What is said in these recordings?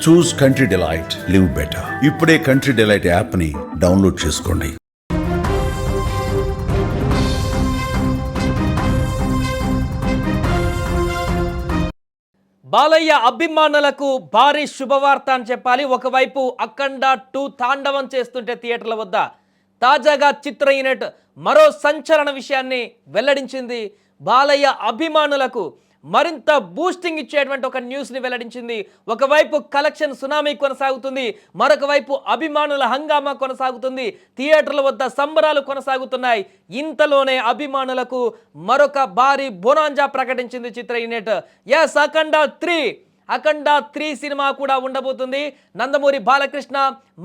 చూస్ country delight, live better. ఇప్పుడే country delight app ని download చేసుకోండి. బాలయ్య అభిమానులకు భారీ శుభవార్త అని చెప్పాలి. ఒకవైపు అఖండ 2 తాండవం చేస్తుంటే థియేటర్ల వద్ద తాజాగా చిత్ర యూనిట్ మరో సంచలన విషయాన్ని వెల్లడించింది. బాలయ్య అభిమానులకు మరింత బూస్టింగ్ ఇచ్చేటువంటి ఒక న్యూస్ని వెల్లడించింది. ఒకవైపు కలెక్షన్ సునామీ కొనసాగుతుంది, మరొక వైపు అభిమానుల హంగామా కొనసాగుతుంది, థియేటర్ల వద్ద సంబరాలు కొనసాగుతున్నాయి. ఇంతలోనే అభిమానులకు మరొక భారీ బొనాంజా ప్రకటించింది చిత్ర యూనిట్. ఎస్, అఖండ 3 సినిమా కూడా ఉండబోతుంది. నందమూరి బాలకృష్ణ,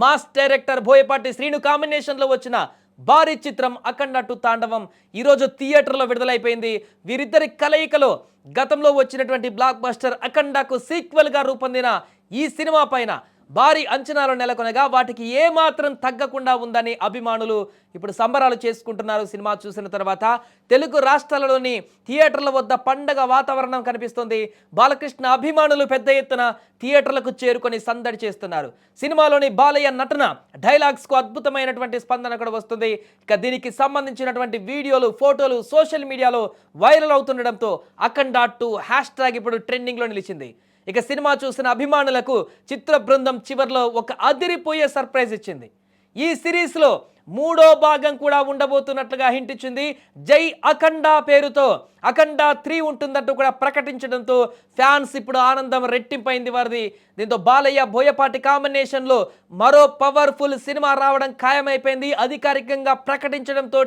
మాస్ డైరెక్టర్ బోయపాటి శ్రీను కాంబినేషన్లో వచ్చిన భారీ చిత్రం అఖండ 2 తాండవం ఈరోజు థియేటర్లో విడుదలైపోయింది. వీరిద్దరి కలయికలో గతంలో వచ్చినటువంటి బ్లాక్ బస్టర్ అఖండకు సీక్వెల్గా రూపొందిన ఈ సినిమా పైన భారీ అంచనాలు నెలకొనగా వాటికి ఏమాత్రం తగ్గకుండా ఉందని అభిమానులు ఇప్పుడు సంబరాలు చేసుకుంటున్నారు. సినిమా చూసిన తర్వాత తెలుగు రాష్ట్రాలలోని థియేటర్ల వద్ద పండగ వాతావరణం కనిపిస్తుంది. బాలకృష్ణ అభిమానులు పెద్ద ఎత్తున థియేటర్లకు చేరుకొని సందడి చేస్తున్నారు. సినిమాలోని బాలయ్య నటన, డైలాగ్స్కు అద్భుతమైనటువంటి స్పందన కూడా వస్తుంది. ఇక దీనికి సంబంధించినటువంటి వీడియోలు, ఫోటోలు సోషల్ మీడియాలో వైరల్ అవుతుండడంతో అఖండ 2 హ్యాష్ట్యాగ్ ఇప్పుడు ట్రెండింగ్లో నిలిచింది. ఇక సినిమా చూసిన అభిమానులకు చిత్ర బృందం చివర్లో ఒక అదిరిపోయే సర్ప్రైజ్ ఇచ్చింది. ఈ సిరీస్లో 3వ భాగం కూడా ఉండబోతున్నట్లుగా హింట్ ఇచ్చింది. జై అఖండ పేరుతో అఖండ 3 ఉంటుందంటూ కూడా ప్రకటించడంతో ఫ్యాన్స్ ఇప్పుడు ఆనందం రెట్టింపైంది వారిది. దీంతో బాలయ్య బోయపాటి కాంబినేషన్లో మరో పవర్ఫుల్ సినిమా రావడం ఖాయమైపోయింది. అధికారికంగా ప్రకటించడంతో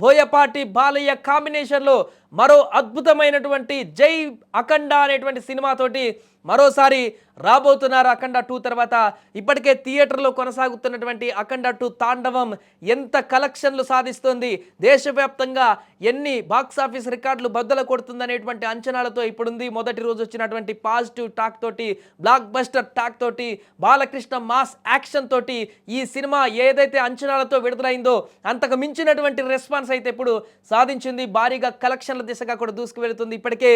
బోయపాటి బాలయ్య కాంబినేషన్లో మరో అద్భుతమైనటువంటి జై అఖండ అనేటువంటి సినిమాతోటి మరోసారి రాబోతున్నారు. అఖండ 2 తర్వాత ఇప్పటికే థియేటర్లో కొనసాగుతున్నటువంటి అఖండ 2 తాండవం ఎంత కలెక్షన్లు సాధిస్తుంది, దేశవ్యాప్తంగా ఎన్ని బాక్సాఫీస్ రికార్డులు బద్దలు కొడుతుందనేటువంటి అంచనాలతో ఇప్పుడుంది. మొదటి రోజు వచ్చినటువంటి పాజిటివ్ టాక్ తోటి, బ్లాక్ బస్టర్ టాక్ తోటి, బాలకృష్ణ మాస్ యాక్షన్ తోటి ఈ సినిమా ఏదైతే అంచనాలతో విడుదలైందో అంతకు మించినటువంటి రెస్పాన్స్ అయితే ఇప్పుడు సాధించింది. భారీగా కలెక్షన్ల దిశగా కూడా దూసుకు వెళుతుంది. ఇప్పటికే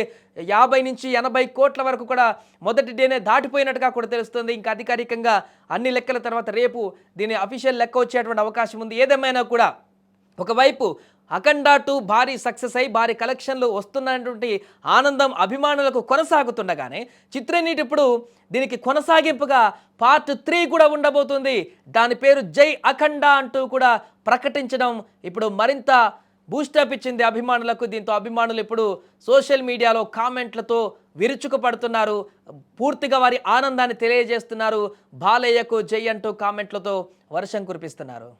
50 నుంచి 80 కోట్ల వరకు కూడా మొదటి డేనే దాటిపోయినట్టుగా కూడా తెలుస్తుంది. ఇంకా అధికారికంగా అన్ని లెక్కల తర్వాత రేపు దీని అఫీషియల్ లెక్క వచ్చేటువంటి అవకాశం ఉంది. ఏదేమైనా కూడా ఒకవైపు అఖండ 2 భారీ సక్సెస్ అయి భారీ కలెక్షన్లు వస్తున్నటువంటి ఆనందం అభిమానులకు కొనసాగుతుండగానే చిత్రనీటి ఇప్పుడు దీనికి కొనసాగింపుగా పార్ట్ 3 కూడా ఉండబోతుంది. దాని పేరు జై అఖండ అంటూ కూడా ప్రకటించడం ఇప్పుడు మరింత బూస్టప్ ఇచ్చింది అభిమానులకు. దీంతో అభిమానులు ఇప్పుడు సోషల్ మీడియాలో కామెంట్లతో విరుచుకుపడుతున్నారు, పూర్తిగా వారి ఆనందాన్ని తెలియజేస్తున్నారు. బాలయ్యకు జై అంటూ కామెంట్లతో వర్షం కురిపిస్తున్నారు.